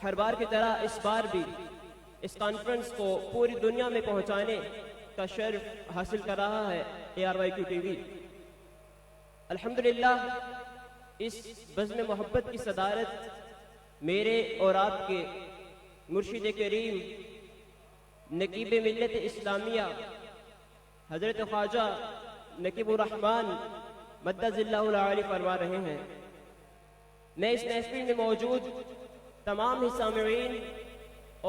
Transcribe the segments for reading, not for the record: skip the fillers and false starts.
ہر بار کی طرح اس بار بھی اس کانفرنس کو پوری دنیا میں پہنچانے کا شرف حاصل کر رہا ہے ARYQ TV۔ الحمدللہ اس بزم محبت کی صدارت میرے اور آپ کے مرشد کریم نقیب ملت اسلامیہ حضرت خواجہ نقیب الرحمن مدد اللہ العالی فرما رہے ہیں۔ میں اس محفل میں موجود تمام ہی سامعین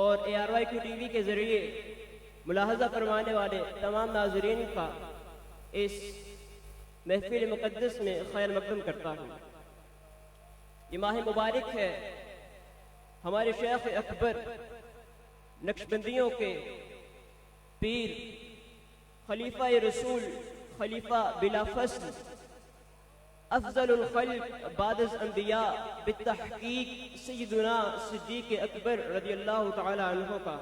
اور ARYQ TV کے ذریعے ملاحظہ فرمانے والے تمام ناظرین کا اس محفل مقدس میں خیر مقدم کرتا ہوں۔ یہ ماہ مبارک ہے ہمارے شیخ اکبر نقشبندیوں کے پیر خلیفہ رسول خلیفہ بلا فصل افضل الخلق بعد الانبیاء بالتحقیق سیدنا صدیق اکبر رضی اللہ تعالی عنہ کا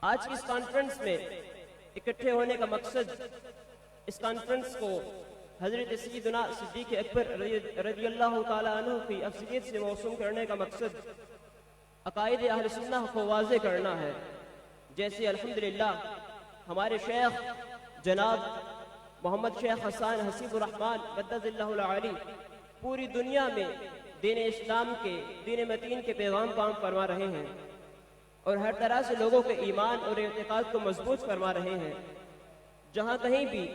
آج کی اس کانفرنس میں اکٹھے ہونے کا مقصد، اس کانفرنس کو حضرت سیدنا صدیق اکبر رضی اللہ تعالی عنہ کی افضلیت سے موسوم کرنے کا مقصد عقائد اہل سنہ کو واضح کرنا ہے۔ جیسے الحمدللہ ہمارے شیخ جناب محمد شیخ حسان حسیب الرحمن مدد اللہ العالی پوری دنیا میں دین اسلام کے دین متین کے پیغام کو عام فرما رہے ہیں اور ہر طرح سے لوگوں کے ایمان اور اعتقاد کو مضبوط فرما رہے ہیں۔ جہاں کہیں بھی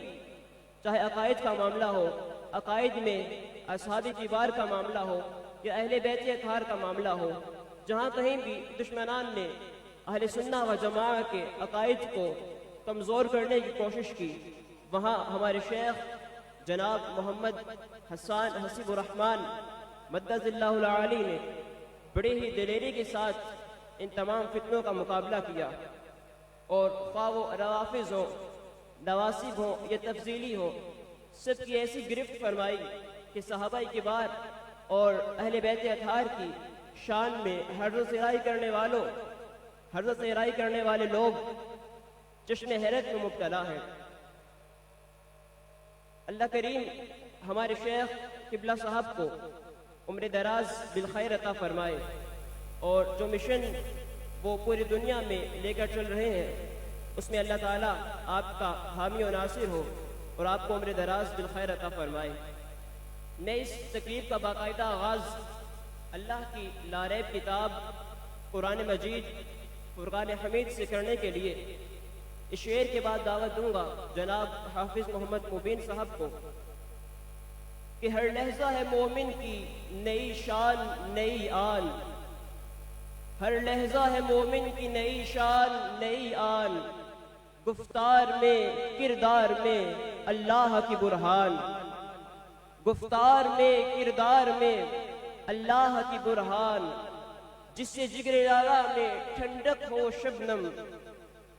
چاہے عقائد کا معاملہ ہو، عقائد میں اصحاب کبار کا معاملہ ہو یا اہل بیت اطہار کا معاملہ ہو، جہاں کہیں بھی دشمنان نے اہل سنہ و جماعت کے عقائد کو کمزور کرنے کی کوشش کی، وہاں ہمارے شیخ جناب محمد حسان حسیب الرحمن مدد اللہ العالی نے بڑے ہی دلیری کے ساتھ ان تمام فتنوں کا مقابلہ کیا، اور خواہ وہ روافض ہوں، نواصب ہوں یا تفضیلی ہوں، سب کی ایسی گرفت فرمائی کہ صحابہ کبار اور اہل بیت اطہار کی شان میں حرز سرائی کرنے والے لوگ چشم حیرت میں مبتلا ہیں۔ اللہ کریم ہمارے شیخ قبلہ صاحب کو عمر دراز بالخیر عطا فرمائے، اور جو مشن وہ پوری دنیا میں لے کر چل رہے ہیں اس میں اللہ تعالیٰ آپ کا حامی و ناصر ہو اور آپ کو عمر دراز بالخیر عطا فرمائے۔ میں اس تقریب کا باقاعدہ آغاز اللہ کی لاریب کتاب قرآن مجید فرقان حمید سے کرنے کے لیے اس شعر کے بعد دعوت دوں گا جناب حافظ محمد مبین صاحب کو کہ ہر لحظہ ہے مومن کی نئی شان نئی آن، ہر لحظہ ہے مومن کی نئی شان نئی آن، گفتار میں کردار میں اللہ کی برہان، گفتار میں کردار میں اللہ کی برہان، جس سے جگر لالا میں ٹھنڈک ہو شبنم،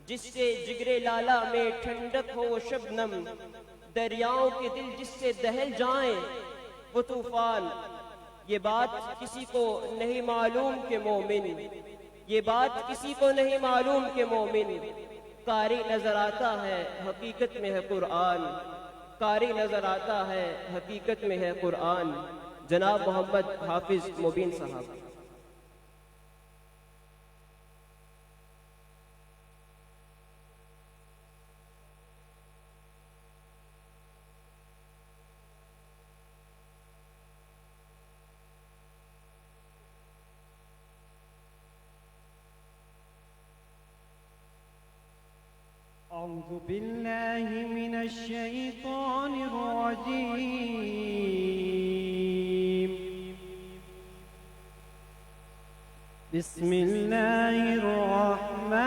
جس سے جگر لالا میں ٹھنڈک ہو شبنم، دریاؤں کے دل جس سے دہل جائیں وہ طوفان۔ یہ بات کسی کو نہیں معلوم کہ مومن، یہ بات کسی کو نہیں معلوم کہ مومن، قاری نظر آتا ہے حقیقت میں ہے قرآن، قاری نظر آتا ہے حقیقت میں ہے قرآن۔ جناب محمد حافظ مبین صاحب۔ أعوذ بالله من الشيطان الرجيم، بسم الله الرحمن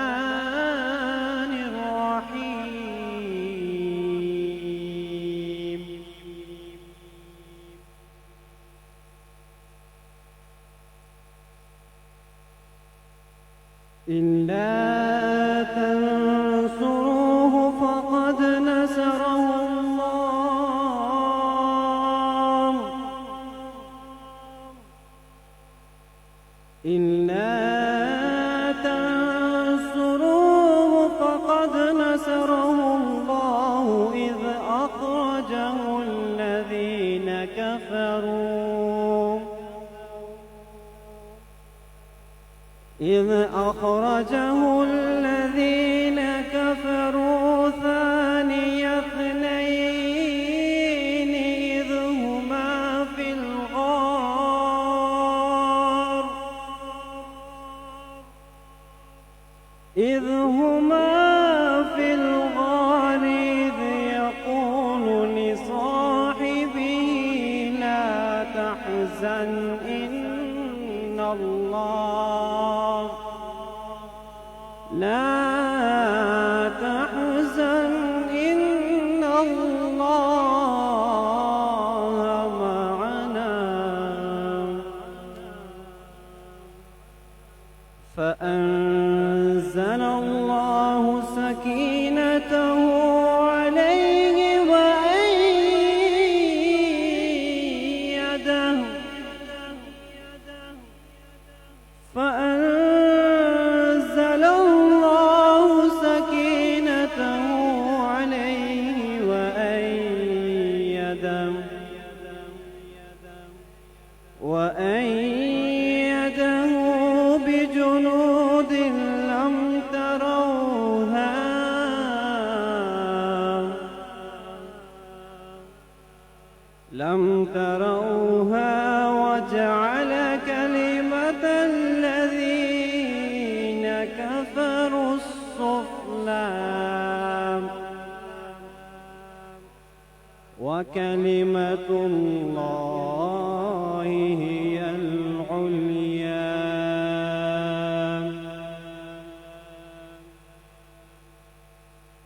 الرحيم، إلا تنصروه فقد نصره الله، إلا تنصروه فقد نصره الله إذ أخرجه الذين كفروا إذ أخرجه الذين كفروا ثاني اثنين إذ هما في الغار إذ يقول لصاحبه لا تحزن إن الله معنا فأنزل الله سكينته عليه وأيده بجنود لم تروها وجعل كلمة الذين كفروا السفلى وكلمة الله هي العليا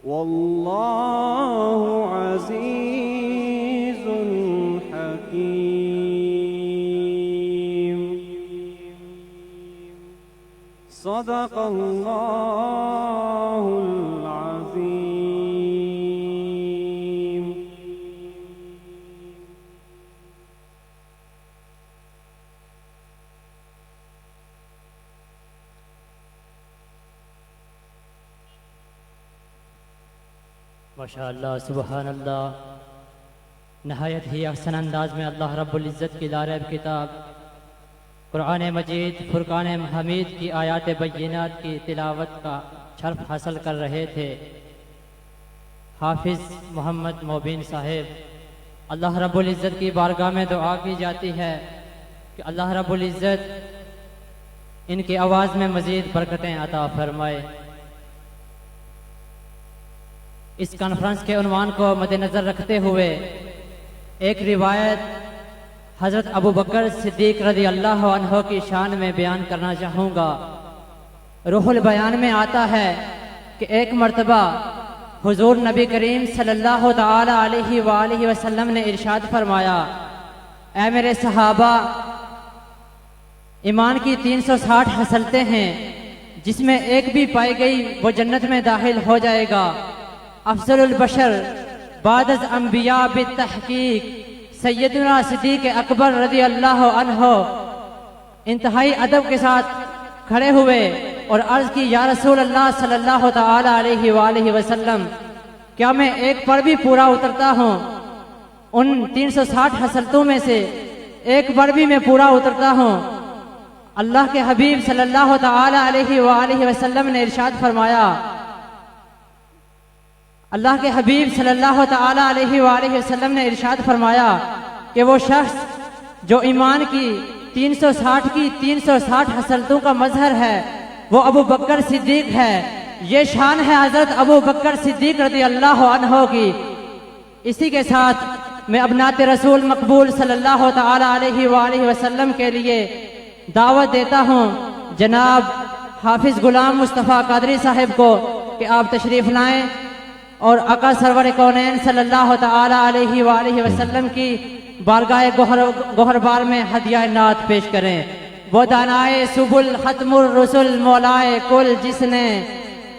والله عزيز حكيم صدق الله العظيم. ماشاءاللہ سبحان اللہ. نہایت ہی احسن انداز میں اللہ رب العزت کی لارب کتاب قرآن مجید فرقان حمید کی آیات بینات کی تلاوت کا شرف حاصل کر رہے تھے حافظ محمد مبین صاحب. اللہ رب العزت کی بارگاہ میں دعا کی جاتی ہے کہ اللہ رب العزت ان کی آواز میں مزید برکتیں عطا فرمائے. اس کانفرنس کے عنوان کو مد نظر رکھتے ہوئے ایک روایت حضرت ابو بکر صدیق رضی اللہ عنہ کی شان میں بیان کرنا چاہوں گا. روح البیان میں آتا ہے کہ ایک مرتبہ حضور نبی کریم صلی اللہ تعالی علیہ وآلہ وسلم نے ارشاد فرمایا، اے میرے صحابہ، ایمان کی 360 خصلتیں ہیں، جس میں ایک بھی پائی گئی وہ جنت میں داخل ہو جائے گا. افضل البشر بعد از انبیاء بالتحقیق سیدنا صدیق اکبر رضی اللہ عنہ انتہائی ادب کے ساتھ کھڑے ہوئے اور عرض کی، یا رسول اللہ صلی اللہ تعالی علیہ وآلہ وسلم، کیا میں ایک پر بھی پورا اترتا ہوں؟ ان 360 خصلتوں میں سے ایک پر بھی میں پورا اترتا ہوں. اللہ کے حبیب صلی اللہ تعالی علیہ وآلہ وسلم نے ارشاد فرمایا، اللہ کے حبیب صلی اللہ تعالی علیہ وآلہ وسلم نے ارشاد فرمایا کہ وہ شخص جو ایمان کی 360 خصلتوں کا مظہر ہے وہ ابو بکر صدیق ہے. یہ شان ہے حضرت ابو بکر صدیق رضی اللہ عنہ کی. اسی کے ساتھ میں اب نعت رسول مقبول صلی اللہ تعالی علیہ وآلہ وسلم کے لیے دعوت دیتا ہوں جناب حافظ غلام مصطفیٰ قادری صاحب کو کہ آپ تشریف لائیں اور آقا سرور کونین صلی اللہ تعالی علیہ وآلہ وسلم کی بارگاہ گوہربار میں ہدیہ نعت پیش کریں. وہ دانائے سبل ختم الرسل مولائے کل جس نے،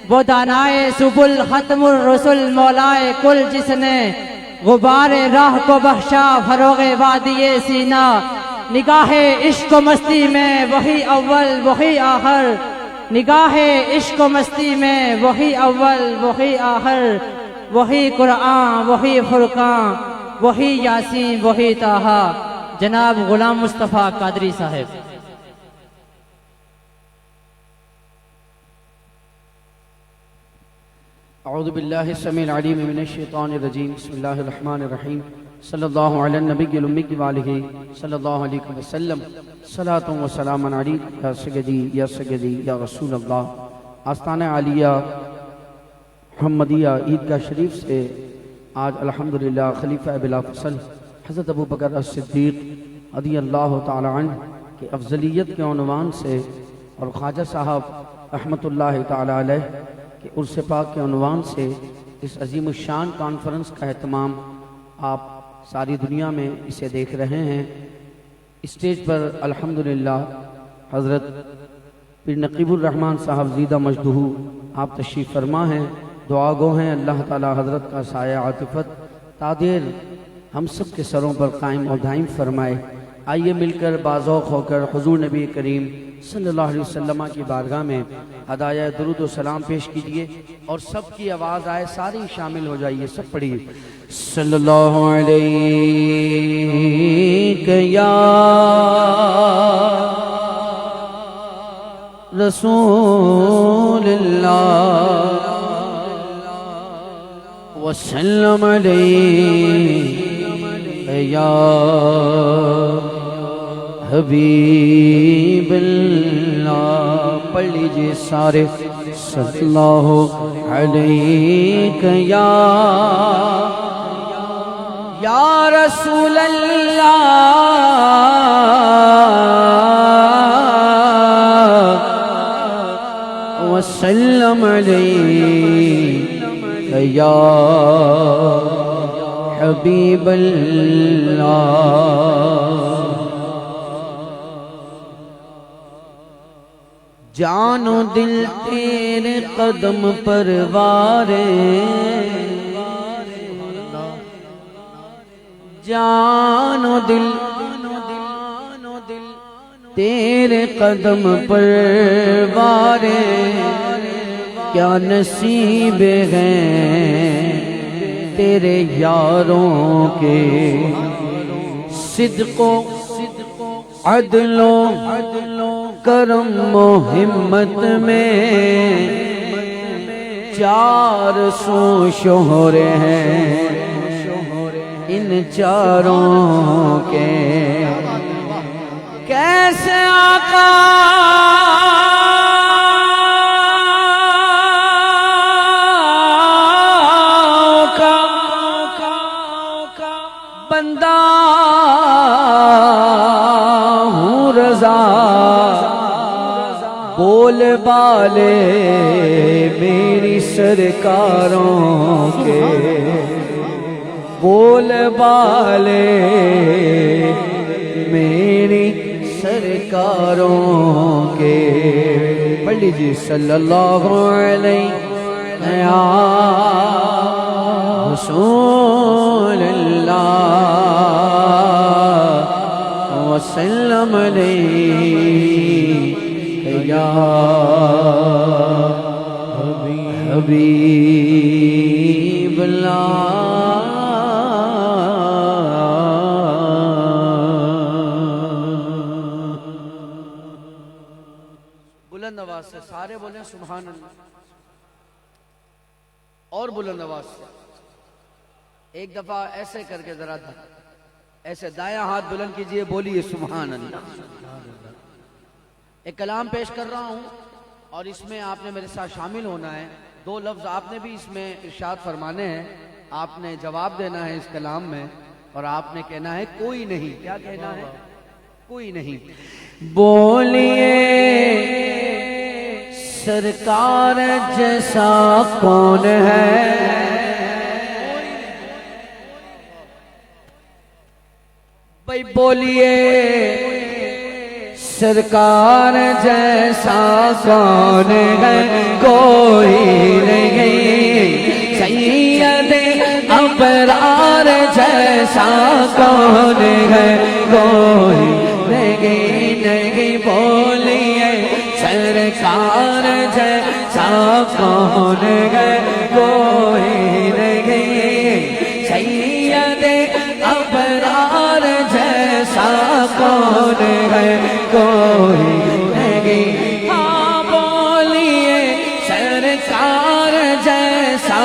وہ دانائے سبل ختم الرسل مولائے کل جس نے غبار راہ کو بخشا فروغ وادی سینہ. نگاہ عشق و مستی میں وہی اول وہی آخر، نگاہ عشق و مستی میں وہی اول وہی آخر، وہی قرآن وہی فرقان وہی یاسین وہی طٰہٰ. جناب غلام مصطفیٰ قادری صاحب. اعوذ باللہ السمیع العلیم من الشیطان الرجیم بسم اللہ الرحمن الرحیم صلی اللہ علی النبی الأمی وآلہ صلی اللہ علیہ وسلم صلاۃ و سلام علیک یا سیدی یا رسول اللہ۔ آستانہ عالیہ محمدیہ عیدگاہ شریف سے آج الحمدللہ خلیفہ بلا فصل حضرت ابو بکر الصدیق رضی اللہ تعالی عنہ کے افضلیت کے عنوان سے اور خواجہ صاحب رحمۃ اللہ تعالی علیہ کہ عرس پاک کے عنوان سے اس عظیم الشان کانفرنس کا اہتمام آپ ساری دنیا میں اسے دیکھ رہے ہیں۔ اسٹیج پر الحمدللہ حضرت پیر نقیب الرحمن صاحب زیدہ مجدہ آپ تشریف فرما ہیں، دعا گو ہیں، اللہ تعالی حضرت کا سایہ عاطفت تادیر ہم سب کے سروں پر قائم و دائم فرمائے۔ آئیے مل کر باذوق ہو کر حضور نبی کریم صلی اللہ علیہ وسلم کی بارگاہ میں ہدایہ درود و سلام پیش کیجئے اور سب کی آواز آئے، ساری شامل ہو جائیے، سب پڑھیے صلی اللہ علیہ یا رسول اللہ وسلم علیہ یا حبیب اللہ۔ پڑھ لیجئے سارے صلی اللہ علیہ یا رسول اللہ وسلم علیہ یا حبیب اللہ۔ جان و دل تیرے قدم پروارے، جان و دل تیرے قدم پروارے، کیا نصیب ہیں تیرے یاروں کے، صدق و عدل و کرم و ہمت میں، چار سو شہرے ہیں ان چاروں کے، کیسے آقا کا بندہ ہوں رضا، بول بالے میری سرکاروں کے، بول بالے میری سرکاروں کے۔ پڑھ لیجیے صلی اللہ علیہ یا رسول اللہ وسلم علیہ یا حبیب اللہ۔ بلند آواز سے سارے بولیں سبحان اللہ، اور بلند آواز سے ایک دفعہ ایسے کر کے ذرا ایسے دایاں ہاتھ بلند کیجئے، بولیے سبحان اللہ۔ ایک کلام پیش کر رہا ہوں اور اس میں آپ نے میرے ساتھ شامل ہونا ہے۔ دو لفظ آپ نے بھی اس میں ارشاد فرمانے ہیں، آپ نے جواب دینا ہے اس کلام میں، اور آپ نے کہنا ہے کوئی نہیں۔ کیا کہنا ہے؟ کوئی نہیں۔ بولیے سرکار جیسا کون ہے، بھائی بولیے سرکار جیسا کون ہے، کوئی نہیں۔ سید ابرار جیسا کون ہے، کوئی نہیں۔ بولیے سرکار جیسا کون ہے، کوئی نہیں۔ سید ابرار جیسا کون ہے، کوئی نہیں۔ ہاں بولیے سرکار جیسا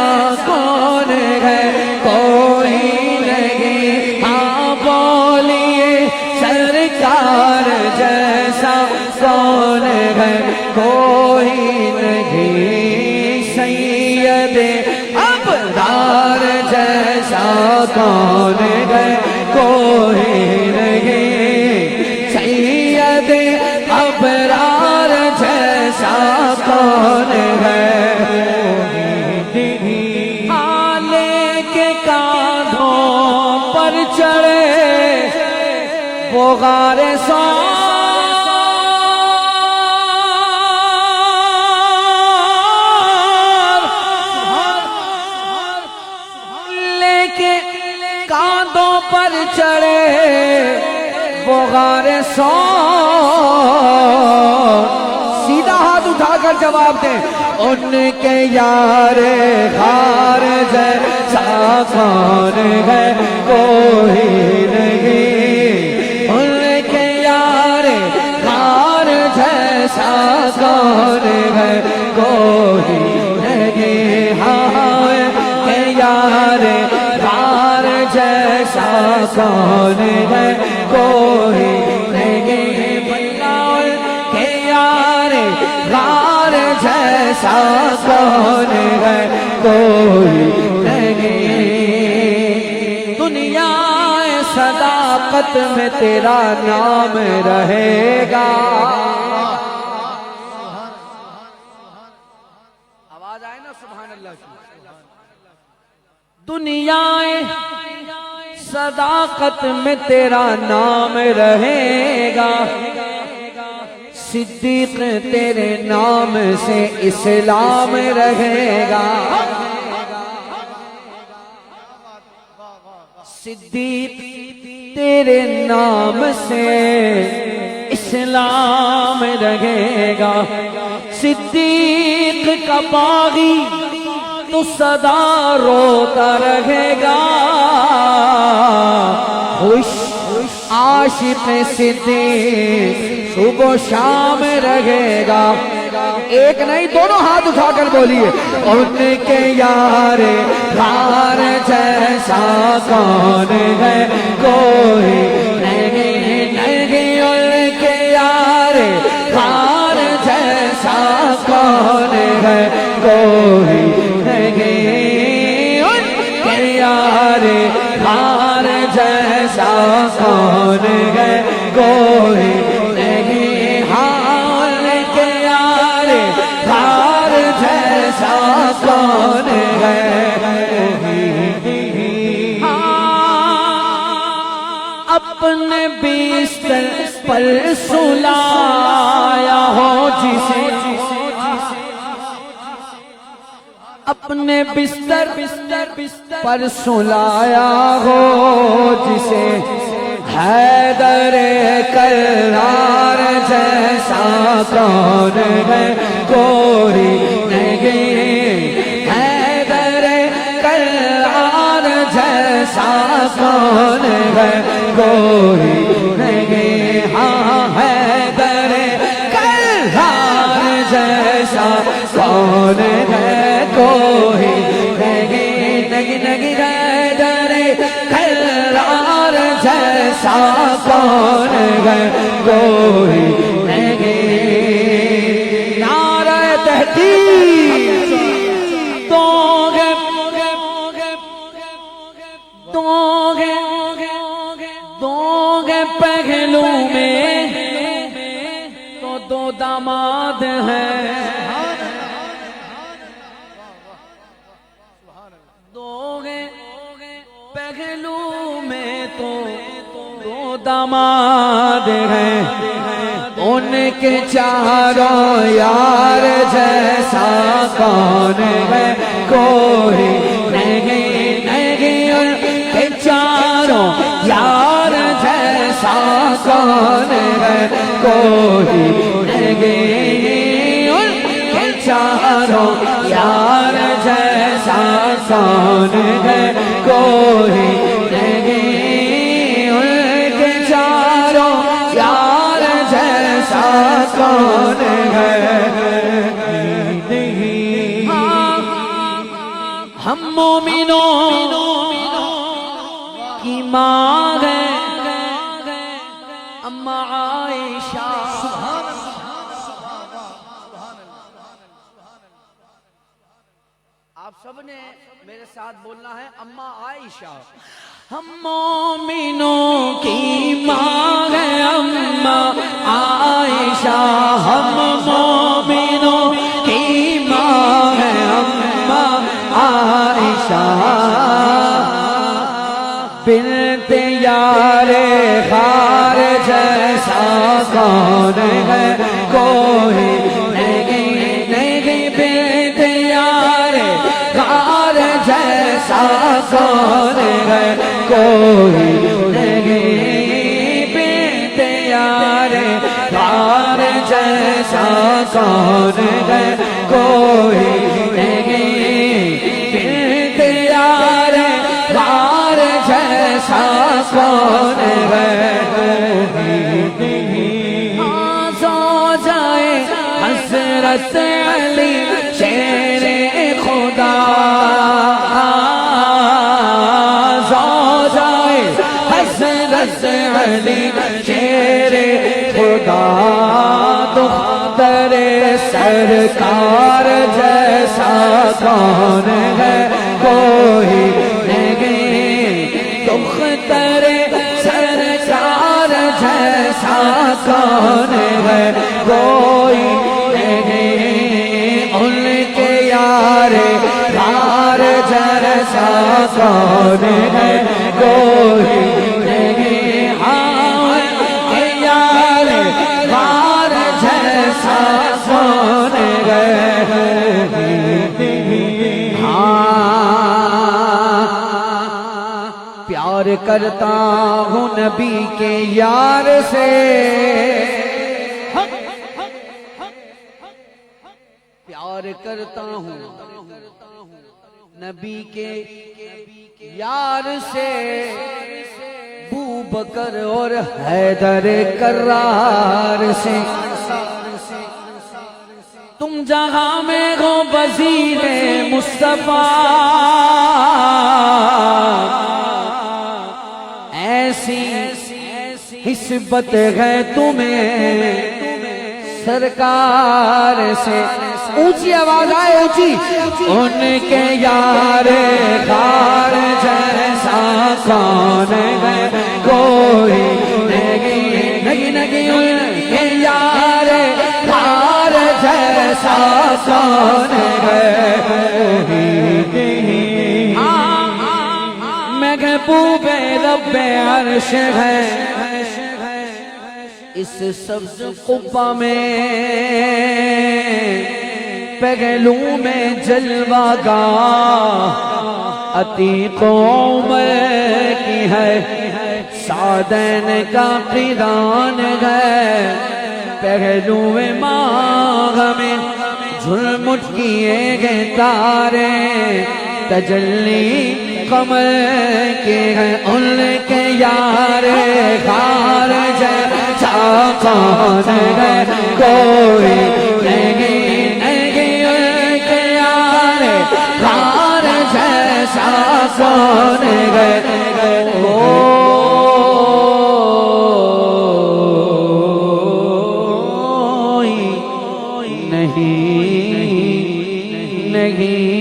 کون ہے کوئی نہیں سید ابرار جیسا کون ہے کوئی نہیں سید ابرار جیسا کون ہے آلے کے کاندھوں پر چڑھے وہ غار سار لے کے کاندھوں پر چڑھے وہ غار سار سیدھا ہاتھ اٹھا کر جواب دیں ان کے یار غار جیسا کون ہے کوئی نہیں جیسا کون ہے کوئی نہیں ہاں کہ یار غار جیسا کون ہے کوئی نہیں بلاؤ کہ یار غار جیسا کون ہے کوئی نہیں دنیا صداقت میں تیرا نام رہے گا آواز آئے نا سبحان اللہ کی دنیا صداقت میں تیرا نام رہے گا صدیق تیرے نام سے اسلام رہے گا صدیق تیرے نام سے اسلام رہے گا صدیق کا باغی تو سدا روتا رہے گا خوش عاشق صدیق صبح و شام رہے گا ایک نہیں دونوں ہاتھ اٹھا کر بولیے ان کے یار غار جیسا کون ہے کوئی نہیں نہیں ان کے یار غار جیسا کون ہے کوئی نہیں ان کے یار غار جیسا کون ہے کوئی نہیں ہاں ان کے یار غار جیسا کون ہے اپنے بستر پر سلایا ہو جسے اپنے بستر پر سلایا ہو جسے حیدر کرار جیسا کون ہے کوئی نہیں حیدر کرار جیسا کون ہے کوئی نہیں ہاں حیدر کرار جیسا کون ہے کوئی نہیں نہیں حیدر کرار جیسا کون ہے کوئی نہیں نعرہ تحقیق دو گے پہلو میں تو دو داماد ہیں دو گے پہلو میں تو دو داماد ہیں ان کے چاروں یار جیسا کون ہے کوئی نہیں نہیں ان کے چاروں یار جیسا کون ہے کوئی نہیں ان کے چاروں یار جیسا کون ہے کوئی نہیں ان کے چاروں یار جیسا کون ہے ہم مومنوں کی ماں ہے اما عائشہ سب نے میرے ساتھ بولنا ہے اما عائشہ. ہم مومنوں کی ماں ہے اما عائشہ، ہم مومنوں کی ماں ہے اما عائشہ، بنت یار غار جیسا کون ہے کوئی نہیں، نہیں بنت یار غار جیسا کون ہے کوئی نہیں، بنت یار غار جیسا کون ہے کوئی نہیں، بنت یار غار جیسا کون ہے سو جائے حضرت علی شیر خدا، سو جائے حضرت علی شیر خدا، دختر سرکار جیسا کون ہے کوئی نہیں، دختر سرکار جیسا کون ہے کوئی نہیں، ان کے یار غار جیسا کون ہے کوئی نہیں، ہاں ان کے یار غار جیسا کون ہے، پیار کرتا ہوں نبی کے یار سے، پیار کرتا ہوں نبی کے یار سے، ابو بکر اور حیدر کرار سے، تم جہاں میں ہو وزیر مصطفیٰ، ایسی نسبت ہے تمہیں سرکار سے، اونچی آواز آئے اونچی، ان کے یار غار جیسا کون ہے کوئی نہیں، نہیں نہیں، ان کے یار غار جیسا کون ہے محبوب رب عرش ہے، اس سبز قبہ میں پہلو میں جلوہ گاہ عتیق عمر کی ہے، سعدین کا قران ہے، پہلو ماہ میں جھلمٹ کیے گئے تارے، تجلی قمر کے ہیں، ان کے یار غار جیسا کون ہے کوئی نہیں، نہیں ان کے یار غار جیسا کون ہے کوئی نہیں، نہیں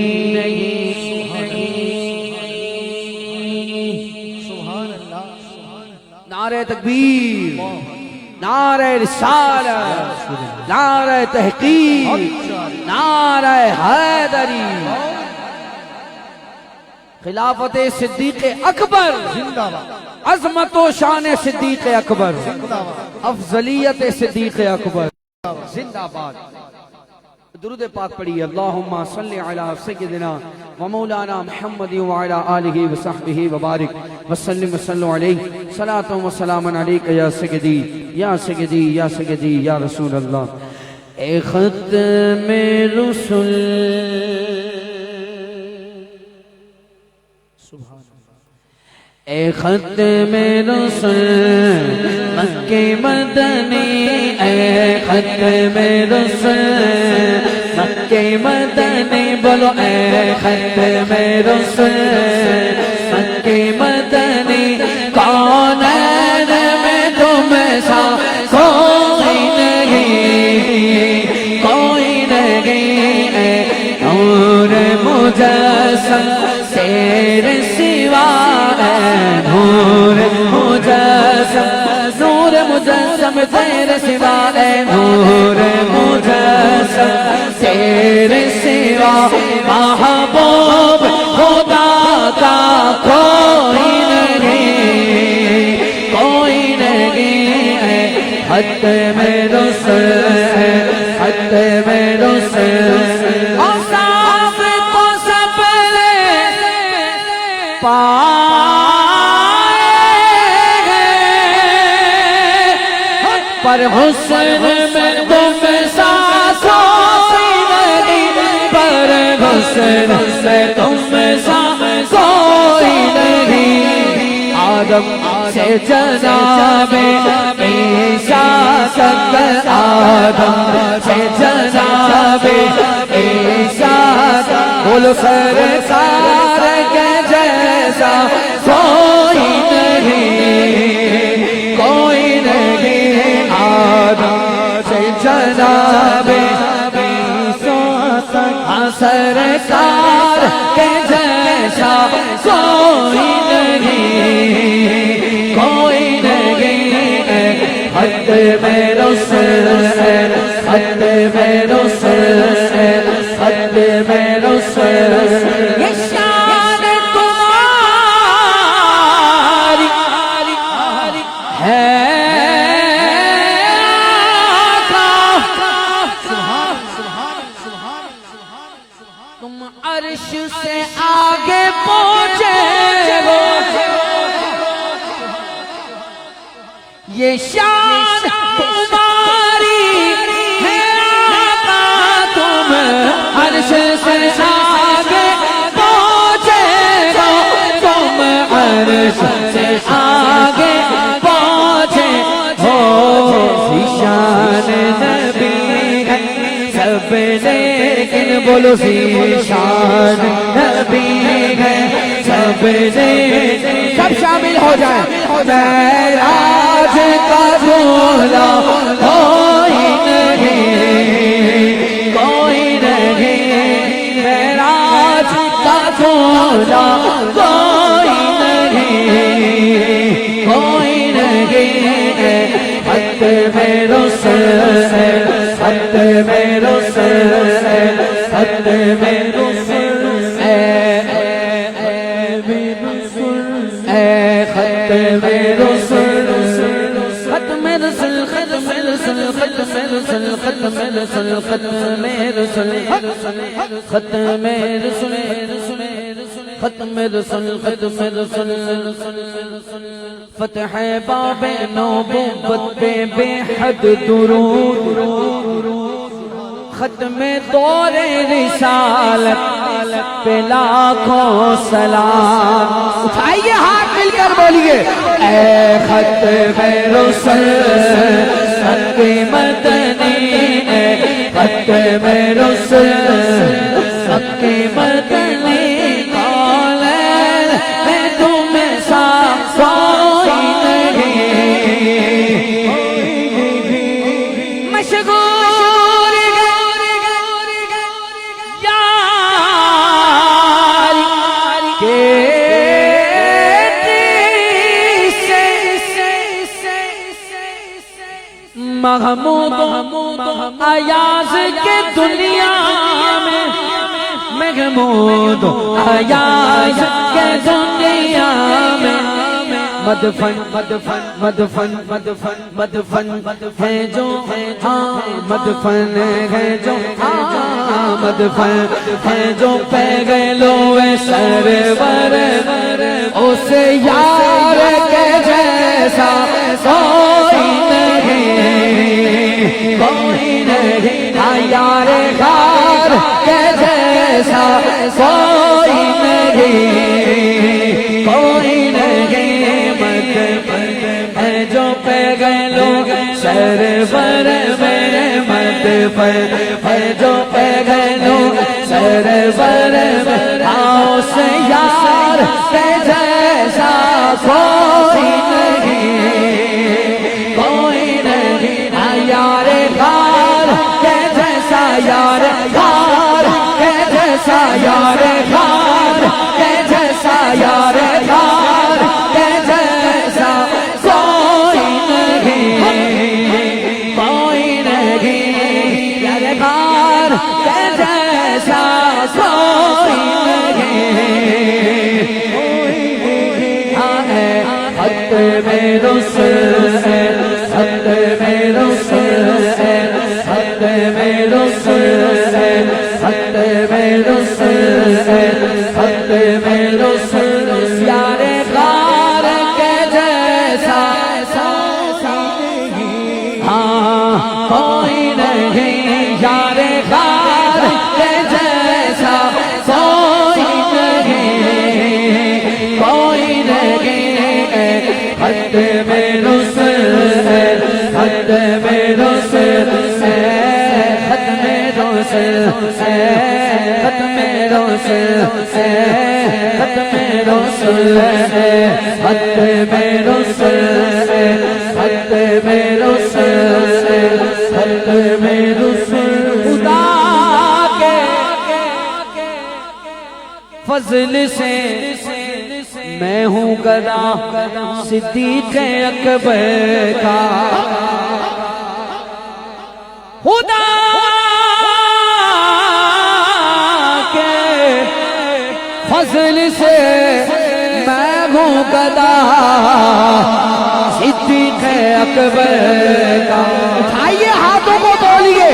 نعرہ تکبیر، نعرہ رسالت، نعرہ تحقیق، نعرہ حیدری، خلافت صدیق اکبر زندہ باد، عظمت و شان صدیق اکبر، افضلیت صدیق اکبر زندہ باد. درود پاک پڑھیے، اللہم صلی علی سیدنا و مولانا محمد وعلی آلہ وصحبہ وبارک وسلم وصلو علیہ، صلاۃ و سلام علیک یا سیدی یا سیدی یا سیدی یا رسول اللہ. اے ختم رسل اے ختم رسل مکہ مدنی، اے ختم رسل مکہ مدنی، بولو اے ختم رسل مکہ مدنی، کونین میں تم سا کوئی نہیں، کوئی نہیں، اے نور مجھے مجسم تیرے سوا ہے نور مجسم نور مجسم تیرے سوا ہے نور مجسم تیرے سوا محبوب خدا کا کوئی نہیں کوئی نہیں ہے حد میں رسل ہے حد میں رسل اوصاف کو سب پائے پر حسن میں تم سا کوئی نہیں پر حسن میں تم سا کوئی نہیں آدم سے جناب عیسیٰ تک آدم سے جناب عیسیٰ تک بولو سرکار کے جیسا کوئی نہیں کوئی نہیں آدم سے جناب عیسیٰ تک سرکار کے جیسا کوئی نہیں کوئی نہیں حد میں رسل ہے حد میں رسل ہے حد میں رسل یہ شان تمہاری ہے تم عرش سے آگے پہنچے ہو یہ شان تمہاری ہے آقا تم عرش سے آگے پہنچے ہو تم عرش سے آگے پہنچے ہو شان نبی ہے سب لیکن بولو شان نبی ہے سب لیکن سب شامل ہو جائیں معراج کا جھولا کوئی نہیں کوئی نہیں معراج کا جھولا کوئی نہیں کوئی نہیں حد میں رسل ہے حد میں رسل ہے حد میں رسل ہے ختم رسل ختم رسل ختم رسل ختم رسل ختم رسل ختم رسل ختم رسل ختم رسل ختم رسل فتح باب نبوت پہ بے حد درود ختم دور رسالت پہ لاکھوں سلام اٹھائیے ہاتھ مل کر بولیے اے ختم رسل حق مدنی اے ختم رسل حق مدنی کالین میں تم سا کوئی نہیں مشغول محمود ایاز کے دنیا میں محمود ایاز کے دنیا میں مدفن مدفن مدفن مدفن مدفن ہے جو ہاں مدفن ہے جو ہاں مدفن ہے جو پہ گئے لوے سرور اس یار کے جیسا کوئی نہیں کوئی نہیں یار غار کے جیسا کوئی نہیں کوئی نہیں مدفن ہے جو پہ گئے لوگ سرور میں مدفن ہے جو پہ گئے لوگ سرور میں آؤ سے یار کے جیسا کوئی نہیں کوئی نہیں یار غار کے جیسا یار غار کے جیسا یار غار کے جیسا کوئی نہیں ختم رسل ختم رسل ختم رسل ختم رسل ختم رسل یار غار کے جیسا ہاں کوئی نہیں یار غار کے جیسا کوئی نہیں کوئی نہیں ختم رسل ختم رسل ختم رسل ختم رسل ختم رسل ختم رسل ختم رسل ختم رسل خدا کے فضل سے میں ہوں گدا صدیق اکبر کا خدا کے فضل سے میں ہوں گدا صدیق اکبر کا اٹھائیے ہاتھوں کو بولیے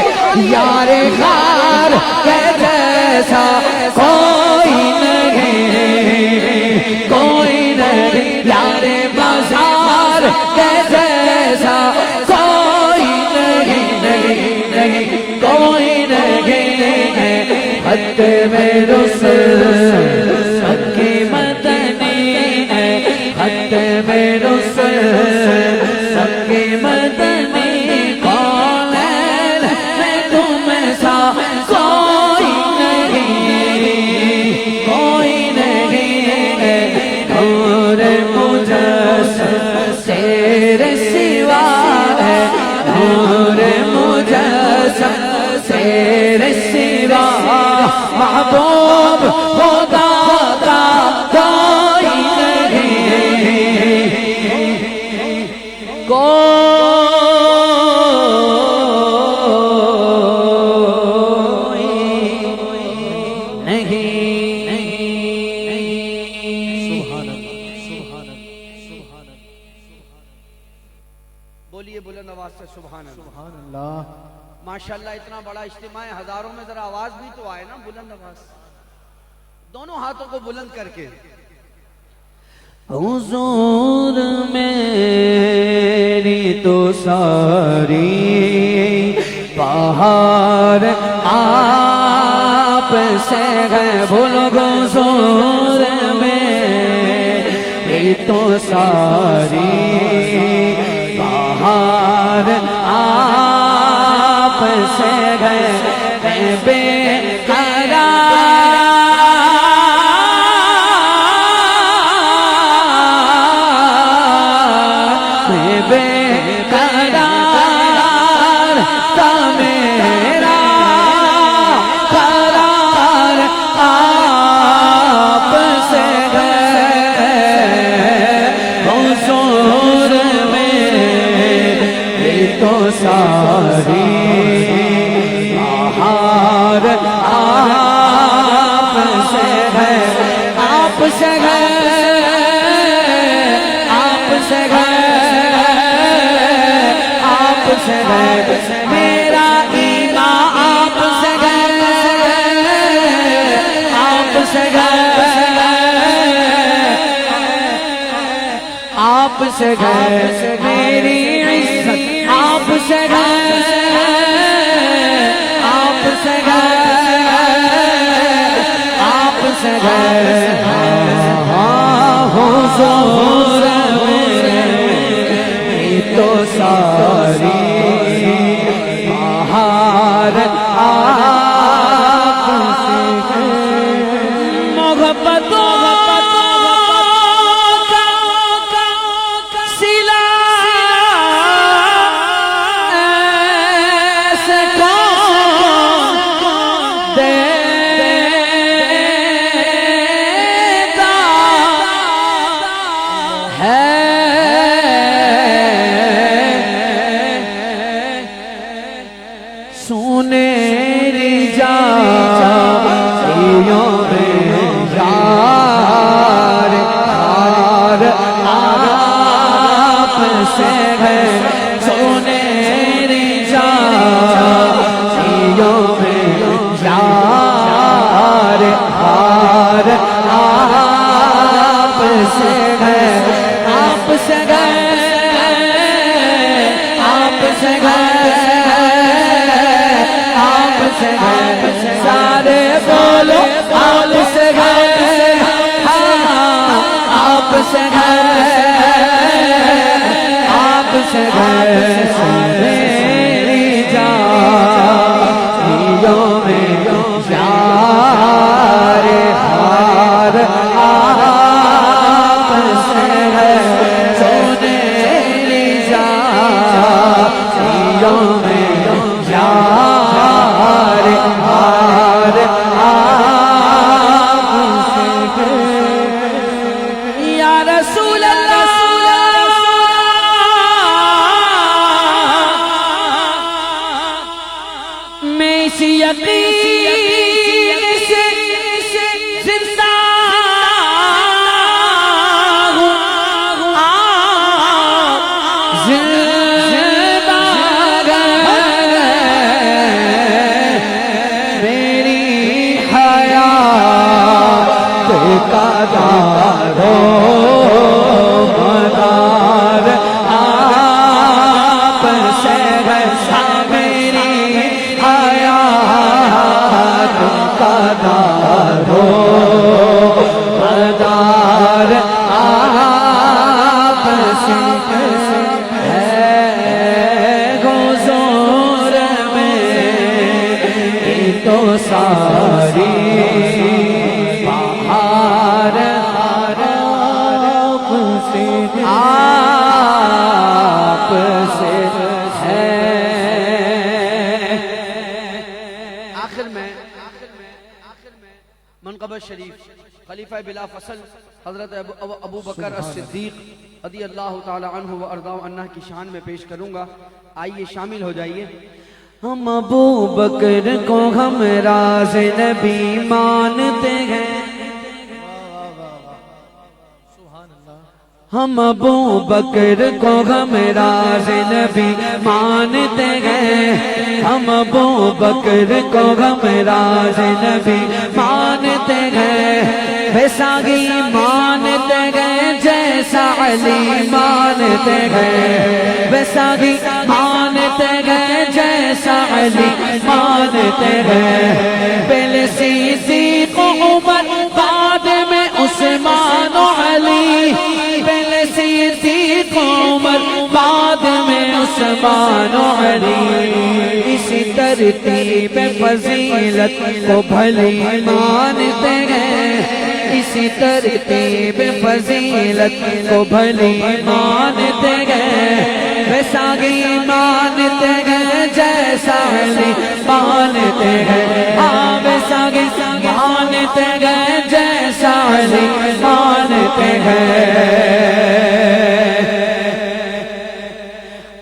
یار غار کے جیسا کوئی نہیں کوئی نہیں یار بازار کے جیسا کوئی نہیں نہیں کوئی نہیں ختم رسل کی مدنی ختم رسل کی مدنی کون میں تم سا کوئی نہیں کوئی نہیں نور مجسم تیرے سوا ہے نور مجسم تیرے سوا محبوب خدا کا کوئی نہیں کوئی نہیں بولیے بلند آواز سے سبحان اللہ ماشاءاللہ اتنا بڑا اجتماع ہے ہزاروں میں ذرا آواز بھی تو آئے نا بلند آواز دونوں ہاتھوں کو بلند کر کے حضور میری تو ساری پہاڑ آپ سے ہے بولو حضور میری تو ساری پہاڑ آپ سے گئے بے قرار بے قرار کا میرا قرار آپ سے گئے حضور تو ساری بہار آپ سے ہے آپ سے ہے آپ سے ہے آپ سے ہے میرا ایمان آپ سے ہے آپ سے ہے آپ سے ہے میری عزت آپ سے ہے آپ سے ہے آپ سے ہے حضور میری تو ساری بہار آپ سے ہے محبتوں سنیری جائیوں میں یار ہار آپ سے ہے سنیری جائیوں میں یار ہار آپ سے ہے آپ سے سارے بولو آپ سے گئے آپ سے گئے میری جائیوں میں یار ہار آپ سے ہے میری جائیوں میں یار ہار آپ سے یا رسول اللہ میں اس یقین سے زندہ ہوں زندہ میری حیات کا دارو مدار آپ سے ہے میری حیات کا دارو مدار آپ سے ہے حضور میں تو ساری بہار آپ سے ہے آخر میں منقبہ شریف خلیفہ بلا فصل حضرت ابو بکر الصدیق رضی اللہ تعالی عنہ و ارضاہ عنہ کی شان میں پیش کروں گا. آئیے شامل ہو جائیے. ہم ابو بکر کو ہم راز نبی مانتے ہیں ہم ابو بکر کو ہم راز نبی مانتے ہیں ہم ابو بکر کو ہم راز نبی مانتے ہیں ویسا ہی مانتے ہیں جیسا علی مانتے ہیں ویسا ہی مانتے ہیں جیسا علی مانتے ہیں پہلے صدیق عمر بعد میں عثمان و علی پہلے صدیق عمر بعد میں عثمان و علی اسی ترتیب فضیلت کو بھلی مانتے ہیں اسی ترتیب فضیلت کو بھلی مانتے ہیں ویسا ہی مانتے ہیں جیسا علی مانتے ہیں ویسا ہی مانتے ہیں جیسا علی مانتے ہیں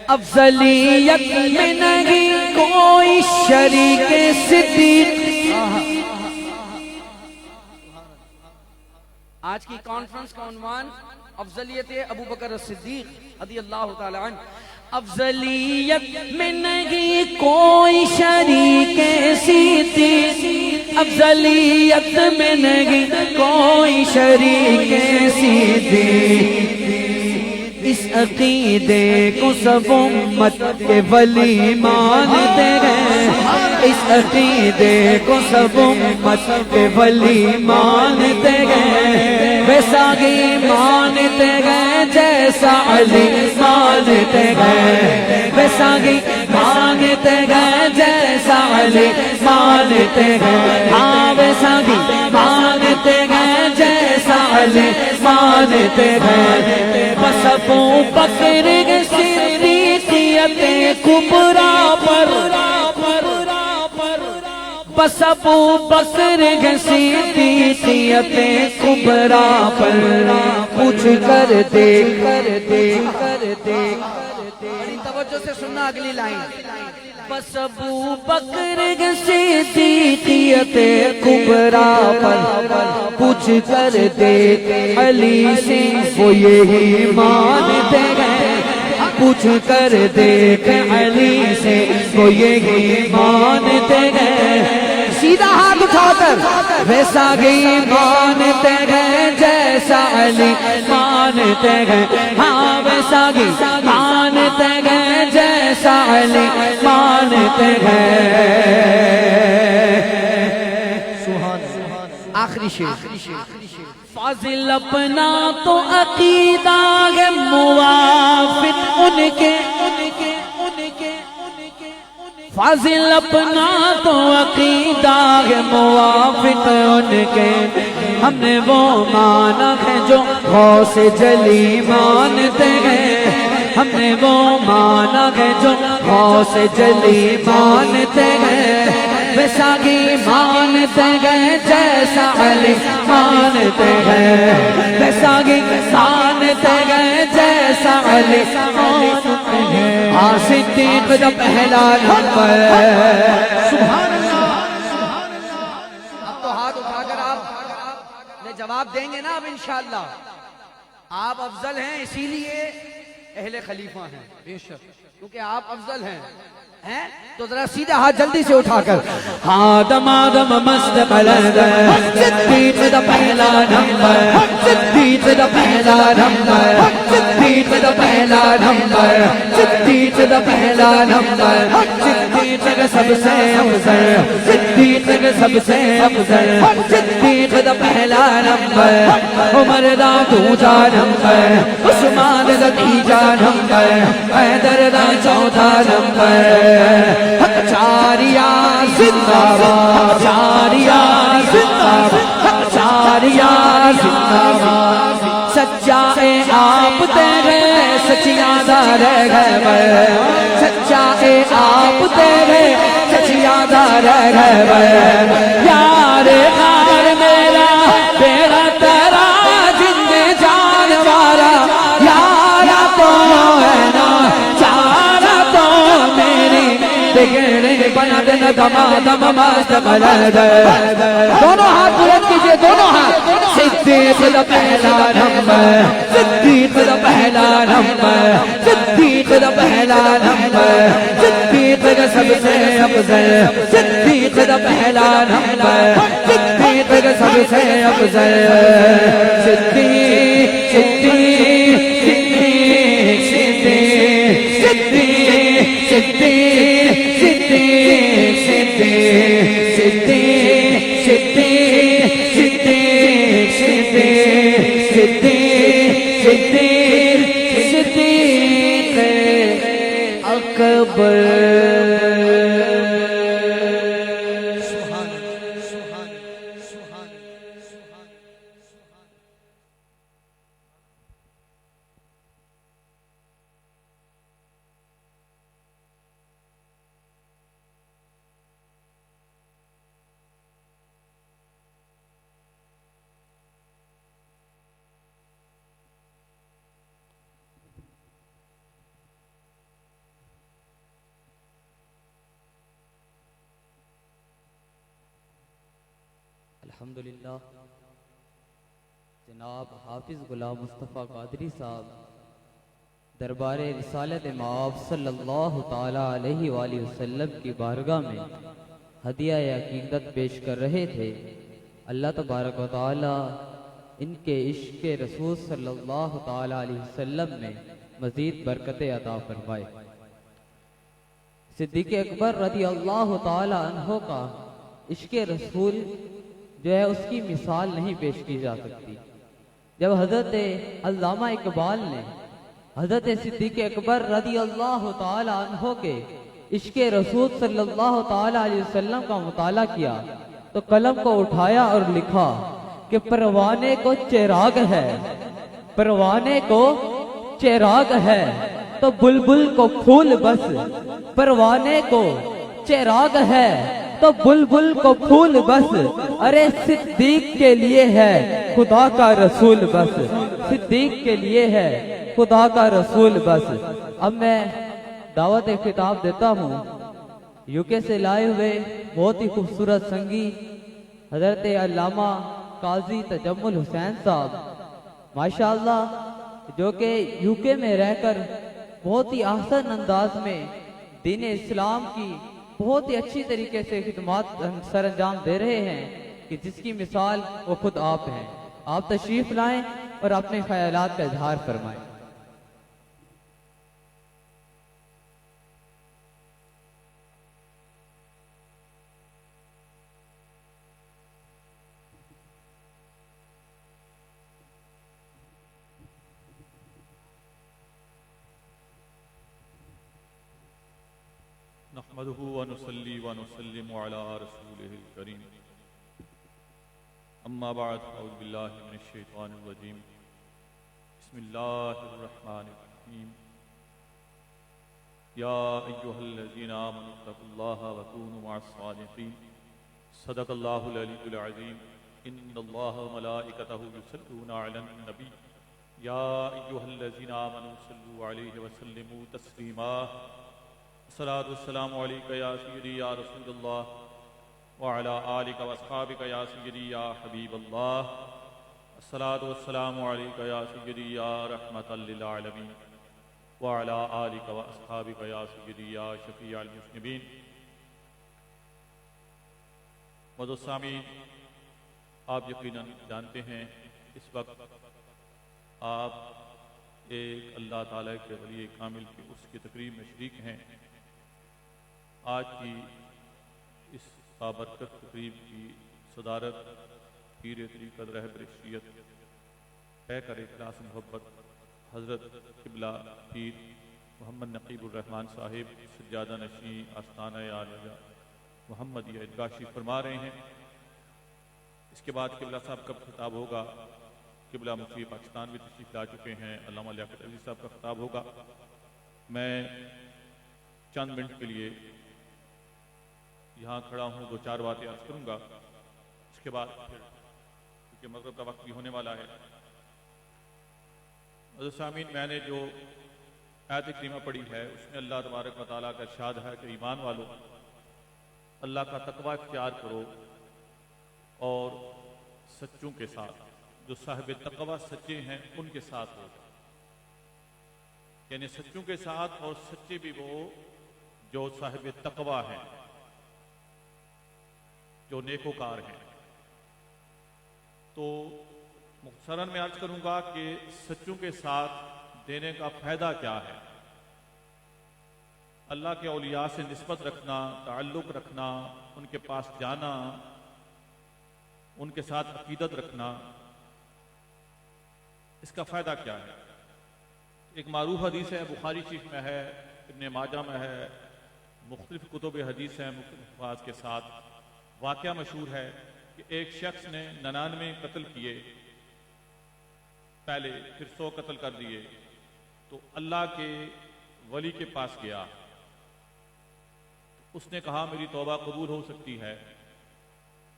افضلیت میں نہیں کوئی شریک صدیق. آج کی کانفرنس کا عنوان افضلیت ابو بکر الصدیق رضی اللہ تعالی عنہ. افضلیت میں نہیں کوئی شریک صدیق افضلیت میں نہیں کوئی شریک صدیق اس عقیدے کو سب امت کے ولی مانتے ہیں اس عقیدے کو سب امت کے ولی مانتے ہیں ویسا ہی مانتے ہیں جیسا علی مانتے ہیں ویسا ہی مانتے ہیں جیسا علی مانتے ہیں ویسا ہی مانتے ہیں جیسا علی مانتے ہیں بس ابو بکر صدیقیت کبریٰ پر بس ابو بکر صدیقیت کبریٰ پر پوچھ کر دیکھ بڑی توجہ سے سننا اگلی لائن بس ابو بکر صدیقیت کبریٰ پر پوچھ کر دیکھ علی سے وہ یہی مانتے گئے پوچھ کر دیکھ علی سے وہ یہی مانتے گئے سیدھا ہاتھ اٹھا کر ویسا ہی مانتے گئے جیسا علی مانتے گئے ہاں ویسا ہی مانتے گئے جیسا علی مانتے گئے آخری شعر فاضل اپنا تو عقیدہ ہے موافق ان کے فاضل اپنا تو عقیدہ ہے موافق ان کے ہم نے وہ مانا ہے جو غوث جلی مانتے ہیں ہم نے وہ مانا ہے جو غوث جلی مانتے ہیں ویسا ہی مانتے گئے جیسا علی مانتے گئے ویسا ہی مانتے گئے جیسا علی مانتے گئے صدیق دا پہلا نمبر سبحان اللہ اب تو ہاتھ اٹھا کر آپ نے جواب دیں گے نا اب انشاءاللہ آپ افضل ہیں اسی لیے اہل خلیفہ ہیں بے شک کیونکہ آپ افضل ہیں تو ذرا سیدھا ہاتھ جلدی سے اٹھا کر آدم آدم مست بلند صدیق دا پہلا نمبر صدیق دا پہلا نمبر صدیق دا پہلا نمبر صدیق دا پہلا نمبر صدیق کا سب سے افضل صدیق کا سب سے افضل صدیق دا پہلا نمبر عمر دا دوسرا نمبر عثمان دا تیسرا نمبر حیدر دا چوتھا نمبر چاریا زندہ باد چاریا زندہ باد چاریا زندہ باد سچا اے آپ تیرے سچیاں دا رہ گئے سچا اے آپ تیرے سچیاں دا رہ گئے یار غار میرا تیرا تیرا جند جان والا یارا تو ہے نا چارا تو میری بگڑے بنا دینا دما دما مست بلند دونوں ہاتھ بلند کیجئے دونوں ہاتھ صدیق دا پہلا نمبر صدیق دا پہلا نمبر صدیق دا پہلا نمبر صدیق کا سب سے افضل صدیق دا پہلا نمبر صدیق کا سب سے افضل صدیق صدیق صدیق صدیق صدیق صدیق صدیق صدیق صدیق صدیق صدیق صدیق اکبر الحمدللہ جناب حافظ غلام مصطفیٰ قادری صاحب دربار رسالت مآب صلی اللہ تعالیٰ علیہ وآلہ وسلم کی بارگاہ میں ہدیہ عقیدت پیش کر رہے تھے اللہ تبارک و تعالیٰ ان کے عشق رسول صلی اللہ تعالیٰ علیہ وسلم میں مزید برکتیں عطا فرمائے صدیق اکبر رضی اللہ تعالیٰ عنہ کا عشق رسول جو ہے اس کی مثال نہیں پیش کی جا سکتی جب حضرت علامہ اقبال نے حضرت صدیق اکبر رضی اللہ تعالی عنہ کے عشق رسول صلی اللہ تعالی علیہ وسلم کا مطالعہ کیا تو قلم کو اٹھایا اور لکھا کہ پروانے کو چراغ ہے پروانے کو چراغ ہے تو بلبل کو پھول بس پروانے کو چراغ ہے تو بلبل کو پھول بس ارے صدیق کے لیے ہے خدا کا رسول بس صدیق کے لیے ہے خدا کا رسول بس اب میں دعوت خطاب دیتا ہوں UK سے لائے ہوئے بہت ہی خوبصورت سنگی حضرت علامہ قاضی تجمل حسین صاحب ماشاءاللہ، جو کہ UK میں رہ کر بہت ہی احسن انداز میں دین اسلام کی بہت ہی اچھی طریقے سے خدمات سر انجام دے رہے ہیں کہ جس کی مثال وہ خود آپ ہیں۔ آپ تشریف لائیں اور اپنے خیالات کا اظہار فرمائیں۔ نحمده ونصلي ونسلم على رسوله الكريم اما بعد اعوذ بالله من الشيطان الرجيم بسم الله الرحمن الرحيم يا ايها الذين امنوا اتقوا الله وكونوا مع الصادقين صدق الله العلي العظيم ان الله وملائكته يصلون على النبي يا ايها الذين امنوا صلوا عليه وسلموا تسليما الصلاة والسلام علیکہ یا سیدی یا رسول اللہ وعلی آلک و اصحابک یا سیدی یا حبیب اللہ الصلاة والسلام علیکہ یا سیدی یا رحمت للعالمین وعلی آلک و اصحابک یا سیدی یا شفیع المذنبین۔ معزز سامعین، آپ یقیناً جانتے ہیں اس وقت آپ ایک اللہ تعالیٰ کے ولی کامل کی اس کی تقریب میں شریک ہیں۔ آج کی اس بابرکت تقریب کی صدارت پیر طریقت رہبر شریعت پیکر اخلاص محبت حضرت قبلہ پیر محمد نقیب الرحمن صاحب سجادہ نشین آستانہ عالیہ محمد ادگاشی فرما رہے ہیں۔ اس کے بعد قبلہ صاحب کا خطاب ہوگا۔ قبلہ مفتی پاکستان بھی تشریف لا چکے ہیں، علامہ لیاقت عزیز صاحب کا خطاب ہوگا۔ میں چند منٹ کے لیے یہاں کھڑا ہوں، 2-4 باتیں عرض کروں گا، اس کے بعد پھر کیونکہ مغرب کا وقت بھی ہونے والا ہے۔ عزیز سامعین، میں نے جو آیت کریمہ پڑھی ہے اس میں اللہ تبارک و تعالیٰ کا ارشاد ہے کہ ایمان والو اللہ کا تقوی اختیار کرو اور سچوں کے ساتھ، جو صاحب تقوی سچے ہیں ان کے ساتھ ہو، یعنی سچوں کے ساتھ، اور سچے بھی وہ جو صاحب تقوی ہیں، جو نیکوکار ہیں۔ تو مختصراً میں عرض کروں گا کہ سچوں کے ساتھ دینے کا فائدہ کیا ہے۔ اللہ کے اولیاء سے نسبت رکھنا، تعلق رکھنا، ان کے پاس جانا، ان کے ساتھ عقیدت رکھنا، اس کا فائدہ کیا ہے؟ ایک معروف حدیث ہے، بخاری شریف میں ہے، ابن ماجہ میں ہے، مختلف کتب حدیث ہیں مختلف الفاظ کے ساتھ۔ واقعہ مشہور ہے کہ ایک شخص نے 99 قتل کیے پہلے، پھر 100 قتل کر دیے، تو اللہ کے ولی کے پاس گیا۔ اس نے کہا میری توبہ قبول ہو سکتی ہے،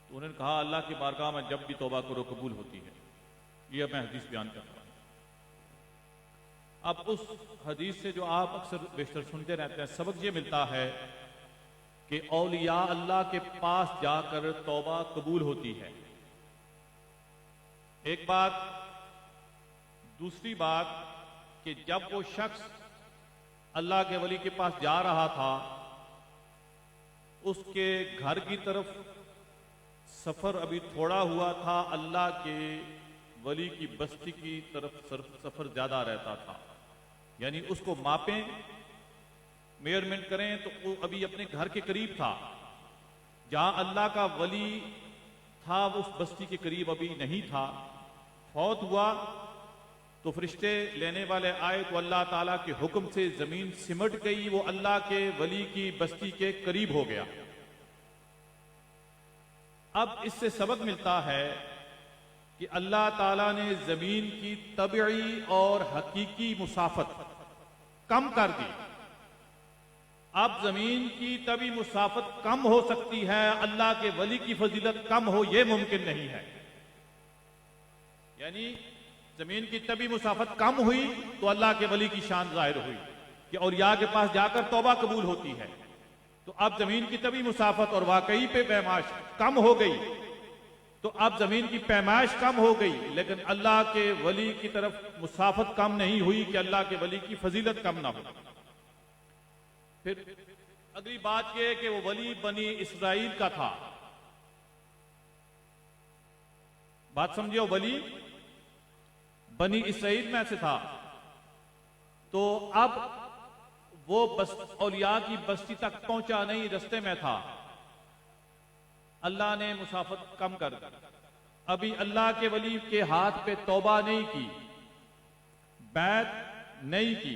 تو انہوں نے کہا اللہ کی بارگاہ میں جب بھی توبہ کرو قبول ہوتی ہے۔ یہ میں حدیث بیان کرتا ہوں۔ اب اس حدیث سے جو آپ اکثر بیشتر سنتے رہتے ہیں، سبق یہ ملتا ہے کہ اولیاء اللہ کے پاس جا کر توبہ قبول ہوتی ہے، ایک بات۔ دوسری بات کہ جب وہ شخص اللہ کے ولی کے پاس جا رہا تھا، اس کے گھر کی طرف سفر ابھی تھوڑا ہوا تھا، اللہ کے ولی کی بستی کی طرف سفر زیادہ رہتا تھا، یعنی اس کو ماپیں، میئرمنٹ کریں تو وہ ابھی اپنے گھر کے قریب تھا۔ جہاں اللہ کا ولی تھا وہ اس بستی کے قریب ابھی نہیں تھا۔ فوت ہوا تو فرشتے لینے والے آئے تو اللہ تعالیٰ کے حکم سے زمین سمٹ گئی، وہ اللہ کے ولی کی بستی کے قریب ہو گیا۔ اب اس سے سبق ملتا ہے کہ اللہ تعالیٰ نے زمین کی طبعی اور حقیقی مسافت کم کر دی۔ اب زمین کی طبعی مسافت کم ہو سکتی ہے، اللہ کے ولی کی فضیلت کم ہو یہ ممکن نہیں ہے۔ یعنی زمین کی طبعی مسافت کم ہوئی تو اللہ کے ولی کی شان ظاہر ہوئی کہ اولیاء کے پاس جا کر توبہ قبول ہوتی ہے۔ تو اب زمین کی طبی مسافت اور واقعی پہ پیمائش کم ہو گئی، تو اب زمین کی پیمائش کم ہو گئی، لیکن اللہ کے ولی کی طرف مسافت کم نہیں ہوئی کہ اللہ کے ولی کی فضیلت کم نہ ہو۔ پھر اگلی بات یہ کہ وہ ولی بنی اسرائیل کا تھا، بات سمجھو، ولی بنی اسرائیل میں سے تھا، تو اب وہ اولیاء کی بستی تک پہنچا نہیں، رستے میں تھا، اللہ نے مسافت کم کر دی، ابھی اللہ کے ولی کے ہاتھ پہ توبہ نہیں کی، بیعت نہیں کی۔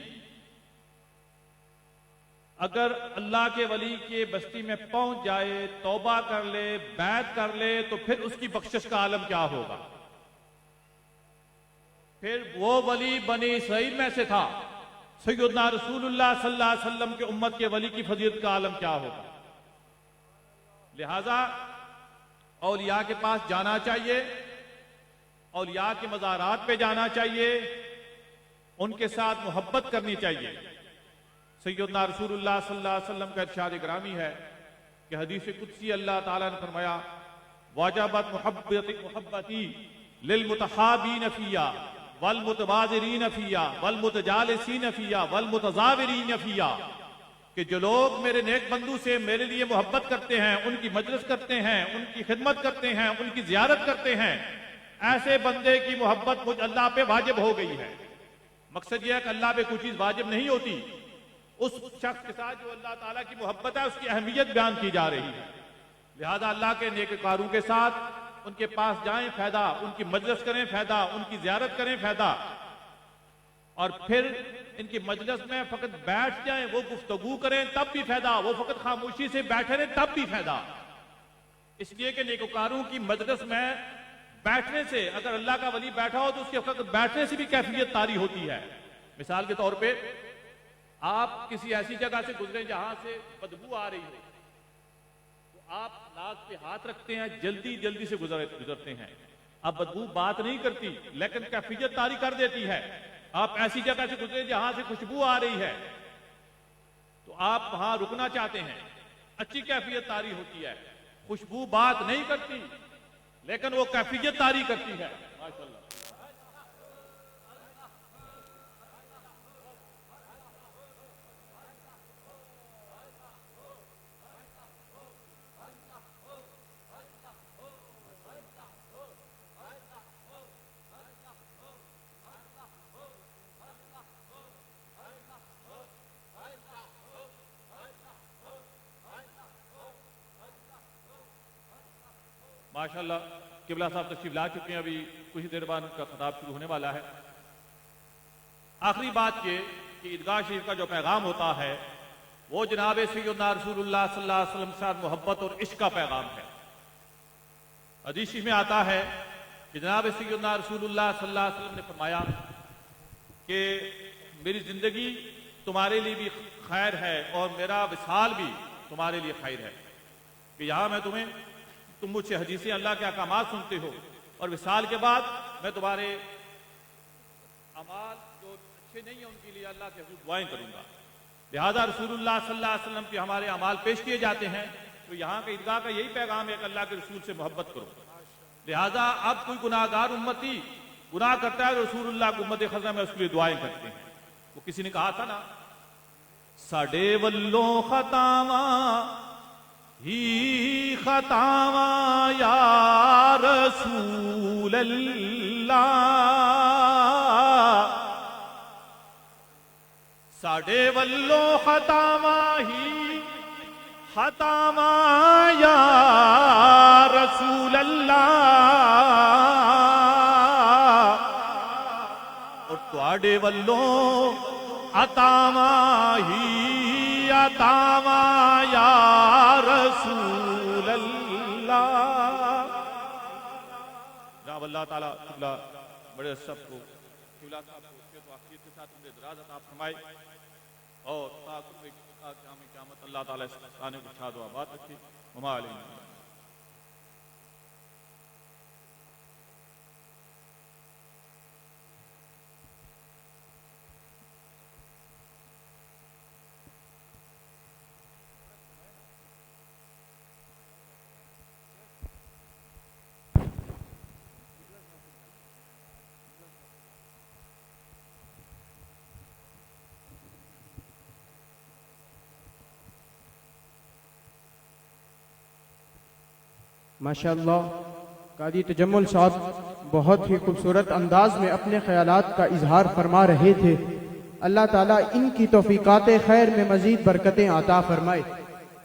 اگر اللہ کے ولی کے بستی میں پہنچ جائے، توبہ کر لے، بیعت کر لے، تو پھر اس کی بخشش کا عالم کیا ہوگا؟ پھر وہ ولی بنی اسرائیل میں سے تھا، سیدنا رسول اللہ صلی اللہ علیہ وسلم کے امت کے ولی کی فضیلت کا عالم کیا ہوگا؟ لہذا اولیاء کے پاس جانا چاہیے، اولیاء کے مزارات پہ جانا چاہیے، ان کے ساتھ محبت کرنی چاہیے۔ سیدنا رسول اللہ صلی اللہ علیہ وسلم کا ارشاد گرامی ہے کہ حدیث قدسی اللہ تعالیٰ نے فرمایا، واجبت محبتی للمتحابین فیہ والمتبادرین فیہ والمتجالسین فیہ والمتزاورین فیہ، کہ جو لوگ میرے نیک بندو سے میرے لیے محبت کرتے ہیں، ان کی مجلس کرتے ہیں، ان کی خدمت کرتے ہیں، ان کی زیارت کرتے ہیں، ایسے بندے کی محبت مجھ اللہ پہ واجب ہو گئی ہے۔ مقصد یہ ہے کہ اللہ پہ کوئی چیز واجب نہیں ہوتی، اس شخص کے ساتھ جو اللہ تعالیٰ کی محبت ہے اس کی اہمیت بیان کی جا رہی ہے۔ لہذا اللہ کے نیکوکاروں کے ساتھ ان کے پاس جائیں، فائدہ، ان کی مجلس کریں، فائدہ، ان کی زیارت کریں، فائدہ، اور پھر ان کی مجلس میں فقط بیٹھ جائیں، وہ گفتگو کریں تب بھی فائدہ، وہ فقط خاموشی سے بیٹھے رہیں تب بھی فائدہ، اس لیے کہ نیکوکاروں کی مجلس میں بیٹھنے سے، اگر اللہ کا ولی بیٹھا ہو تو اس کے فقط بیٹھنے سے بھی کیفیت طاری ہوتی ہے۔ مثال کے طور پہ آپ کسی ایسی جگہ سے گزریں جہاں سے بدبو آ رہی ہو، تو آپ ناک پہ ہاتھ رکھتے ہیں، جلدی جلدی سے گزرتے ہیں، اب بدبو بات نہیں کرتی لیکن کیفیت طاری کر دیتی ہے۔ آپ ایسی جگہ سے گزریں جہاں سے خوشبو آ رہی ہے، تو آپ وہاں رکنا چاہتے ہیں، اچھی کیفیت طاری ہوتی ہے، خوشبو بات نہیں کرتی لیکن وہ کیفیت طاری کرتی ہے۔ ماشاءاللہ۔ ماشاءاللہ قبلہ صاحب تشریف لا چکے ہیں، ابھی کچھ دیر بعد ان کا خطاب شروع ہونے والا ہے۔ آخری بات یہ کہ عیدگاہ شریف کا جو پیغام ہوتا ہے وہ جناب سیدنا رسول اللہ صلی اللہ علیہ وسلم کے ساتھ محبت اور عشق کا پیغام ہے۔ حدیث شریف میں آتا ہے کہ جناب سیدنا رسول اللہ صلی اللہ علیہ وسلم نے فرمایا کہ میری زندگی تمہارے لیے بھی خیر ہے اور میرا وصال بھی تمہارے لیے خیر ہے، کہ یہاں میں تم مجھ سے حدیثیں اللہ کے احکامات سنتے ہو، اور وصال کے بعد میں تمہارے اعمال جو اچھے نہیں ہیں ان کے لیے اللہ کے حضور دعائیں کروں گا۔ لہذا رسول اللہ صلی اللہ علیہ وسلم کے ہمارے اعمال پیش کیے جاتے ہیں، تو یہاں کے عیدگاہ کا یہی پیغام ہے کہ اللہ کے رسول سے محبت کرو۔ لہذا اب کوئی گناہ گار امتی گناہ کرتا ہے تو رسول اللہ کو امت خزاں میں اس کے لیے دعائیں کرتے ہیں۔ وہ کسی نے کہا تھا نا، ساڈے ولوں خطاواں ہی خطاواں یا رسول اللہ، ساڈے ولوں خطاواں ہی خطاواں یا رسول اللہ، اور تواڈے ولوں عطاواں ہی عطاواں یا رسول اللہ۔ جناب اللہ تعالیٰ قبلہ بڑے سب کو قبلہ صاحب کو خیر و عافیت کے ساتھ عمر دراز عطا فرمائے، اور قیامت اللہ تعالیٰ اس آنے کو شاد و آباد رکھے۔ وما علینا۔ ماشاءاللہ قاضی تجمل صاحب بہت ہی خوبصورت انداز میں اپنے خیالات کا اظہار فرما رہے تھے. اللہ تعالیٰ ان کی توفیقات خیر میں مزید برکتیں عطا فرمائے.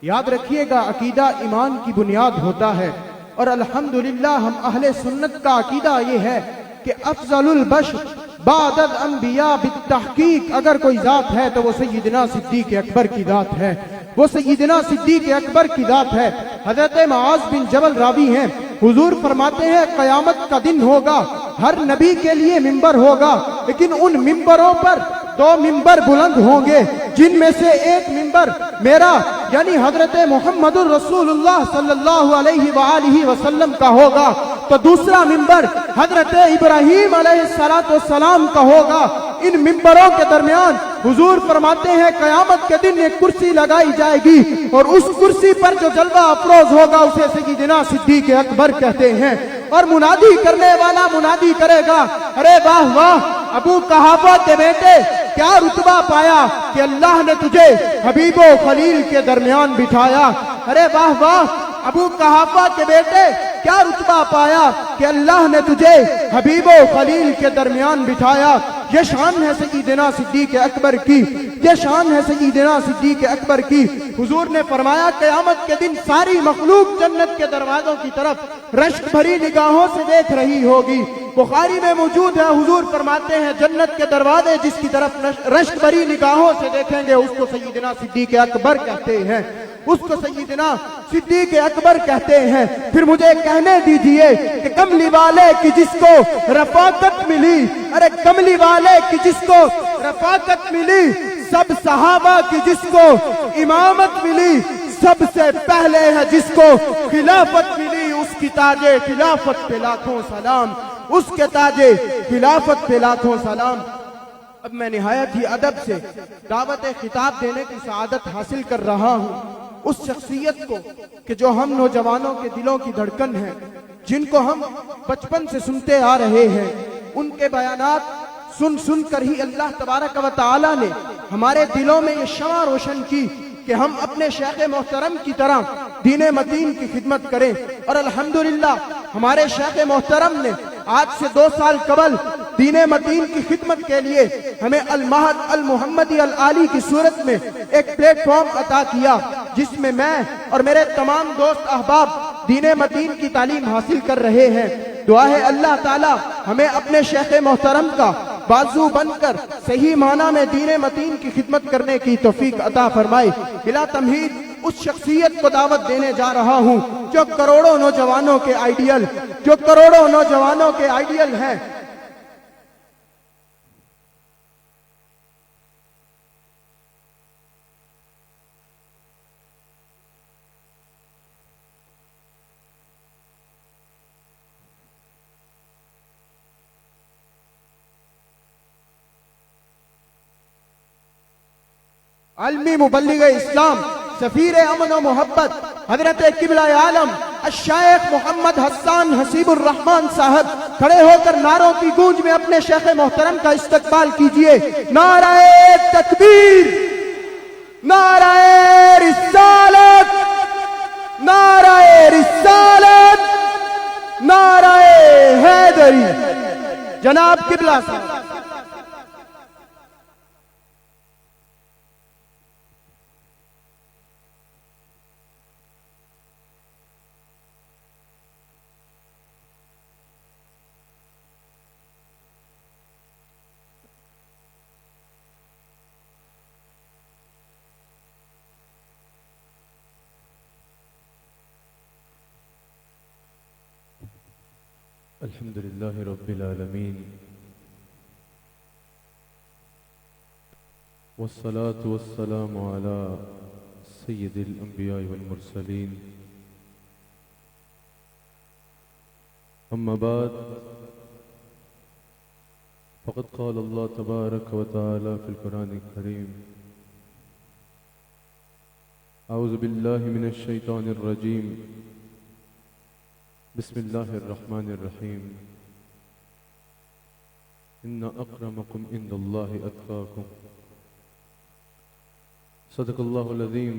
یاد رکھیے گا عقیدہ ایمان کی بنیاد ہوتا ہے، اور الحمدللہ ہم اہل سنت کا عقیدہ یہ ہے کہ افضل البشر بعد الانبیاء بالتحقیق اگر کوئی ذات ہے تو وہ سیدنا صدیق اکبر کی ذات ہے. وہ سیدنا صدیق اکبر کی ذات ہے. حضرت معاذ بن جبل راوی ہیں، حضور فرماتے ہیں قیامت کا دن ہوگا، ہر نبی کے لیے ممبر ہوگا، لیکن ان ممبروں پر 2 ممبر بلند ہوں گے، جن میں سے ایک ممبر میرا یعنی حضرت محمد الرسول اللہ صلی اللہ علیہ وآلہ وسلم کا ہوگا، تو دوسرا ممبر حضرت ابراہیم علیہ السلام کا ہوگا. ان ممبروں کے درمیان حضور فرماتے ہیں قیامت کے دن ایک کرسی لگائی جائے گی، اور اس کرسی پر جو جلوہ افروز ہوگا اسے سیدنا صدیق اکبر کہتے ہیں. اور منادی کرنے والا منادی کرے گا، ارے واہ واہ ابو قحافہ کے بیٹے کیا رتبہ پایا کہ اللہ نے تجھے حبیب و خلیل کے درمیان بٹھایا. ارے واہ واہ ابو قحافہ کے بیٹے کیا رتبہ پایا کہ اللہ نے تجھے حبیب و خلیل کے درمیان بٹھایا. یہ شان ہے سیدنا صدیق اکبر کی، یہ شان ہے سیدنا صدیق اکبر کی. حضور نے فرمایا قیامت کے دن ساری مخلوق جنت کے دروازوں کی طرف رشک بھری نگاہوں سے دیکھ رہی ہوگی. بخاری میں موجود ہے، حضور فرماتے ہیں جنت کے دروازے جس کی طرف رشک بھری نگاہوں سے دیکھیں گے اس کو سیدنا صدیق اکبر کہتے ہیں، اس کو سیدنا صدیق اکبر کہتے ہیں. پھر مجھے کہنے دیجئے کہ کملی والے کی جس کو رفاقت ملی، ارے کملی والے کی جس کو رفاقت ملی، سب صحابہ کی جس کو امامت ملی، سب سے پہلے ہے جس کو خلافت ملی، اس کی تاج خلافت پہ لاکھوں سلام، اس کے تاج خلافت پہ لاکھوں سلام. اب میں نہایت ہی ادب سے دعوت خطاب دینے کی سعادت حاصل کر رہا ہوں اس شخصیت کو کہ جو ہم نوجوانوں کے دلوں کی دھڑکن ہے، جن کو ہم بچپن سے سنتے آ رہے ہیں. ان کے بیانات سن سن کر ہی اللہ تبارک و تعالی نے ہمارے دلوں میں یہ شمع روشن کی کہ ہم اپنے شیخ محترم کی طرح دین متین کی خدمت کریں. اور الحمدللہ ہمارے شیخ محترم نے آج سے 2 سال قبل دین متین کی خدمت کے لیے ہمیں المہد المحمدی العالی کی صورت میں ایک پلیٹ فارم عطا کیا، جس میں میں اور میرے تمام دوست احباب دین متین کی تعلیم حاصل کر رہے ہیں. دعا ہے اللہ تعالی ہمیں اپنے شیخ محترم کا بازو بن کر صحیح معنی میں دین متین کی خدمت کرنے کی توفیق عطا فرمائے. بلا تمہید اس شخصیت کو دعوت دینے جا رہا ہوں جو کروڑوں نوجوانوں کے آئیڈیل، جو کروڑوں نوجوانوں کے آئیڈیل ہیں. عالمی مبلغ اسلام، سفیر امن و محبت حضرت قبلہ عالم الشیخ محمد حسان حسیب الرحمن صاحب کھڑے ہو کر نعروں کی گونج میں اپنے شیخ محترم کا استقبال کیجئے. نعرہ تکبیر، نعرہ رسالت، نعرہ رسالت، نعرہ حیدری. جناب قبلہ صاحب. الحمد لله رب العالمين والصلاة والسلام على سيد الأنبياء والمرسلين. أما بعد فقد قال الله تبارك وتعالى في القرآن الكريم: أعوذ بالله من الشيطان الرجيم، بسم الله الرحمن الرحيم، إن أكرمكم عند الله أتقاكم. صدق الله العظيم.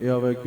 AIQ